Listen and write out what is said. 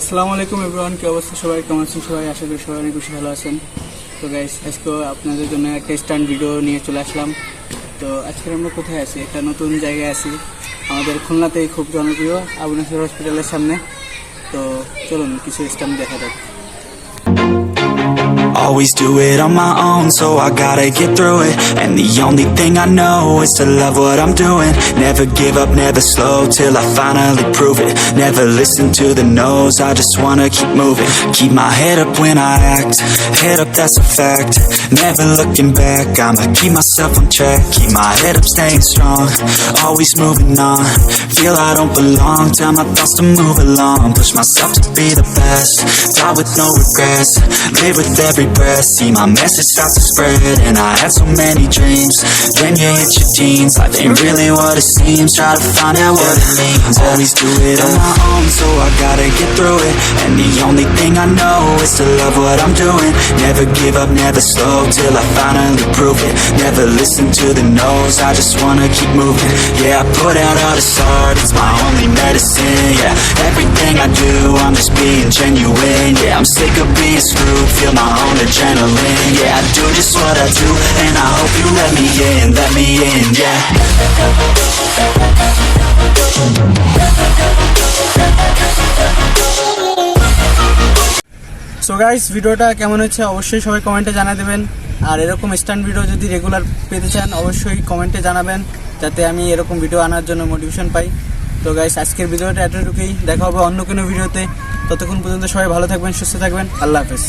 আসসালামু আলাইকুম এভরিওয়ান, কি অবস্থা সবাই? কেমন আছেন সবাই? আশা করি সবাই অনেক বেশি ভালো আছেন। তো গাইস, আজকে আপনাদের জন্য একটা স্ট্যান্ড ভিডিও নিয়ে চলে আসলাম। তো আজকে আমরা কোথায় আছি? একটা নতুন জায়গায় আছি, আমাদের খুলনাতেই খুব জনপ্রিয় আবু নাসের হসপিটালের সামনে। তো চলুন কিছু স্ট্যান্ড দেখা যাক। Always do it on my own, so I gotta get through it. And the only thing I know is to love what I'm doing. Never give up, never slow, till I finally prove it. Never listen to the no's, I just wanna keep moving. Keep my head up when I act, head up, that's a fact. Never looking back, I'ma keep myself on track. Keep my head up, staying strong, always moving on. Feel I don't belong, tell my thoughts to move along. Push myself to be the best, die with no regrets. Live with every breath, see my message start to spread. And I had so many dreams, then you hit your teens. Life ain't really what it seems, try to find out what it means. Always do it on my own, so I gotta get through it. And the only thing I know is to love what I'm doing. Never give up, never slow, till I finally prove it. Never listen to the no's, I just wanna keep moving. Yeah, I put out all this art, it's my only medicine. Yeah, everything I do, I'm just being genuine. Yeah, I'm sick of being screwed, feel my own adrenaline. Yeah, I do just what I do, and I hope you let me in, yeah. So guys, ভিডিওটা কেমন হচ্ছে অবশ্যই সবাই কমেন্টে জানিয়ে দেবেন। আর এরকম stand video যদি রেগুলার পেতে চান অবশ্যই কমেন্টে জানাবেন, যাতে আমি এরকম ভিডিও আনার জন্য মোটিভেশন পাই। তো গাইস, আজকের ভিডিওটা এতটুকুই, দেখা হবে অন্য কোনো ভিডিওতে। ততক্ষণ পর্যন্ত সবাই ভালো থাকবেন, সুস্থ থাকবেন। আল্লাহ হাফেজ।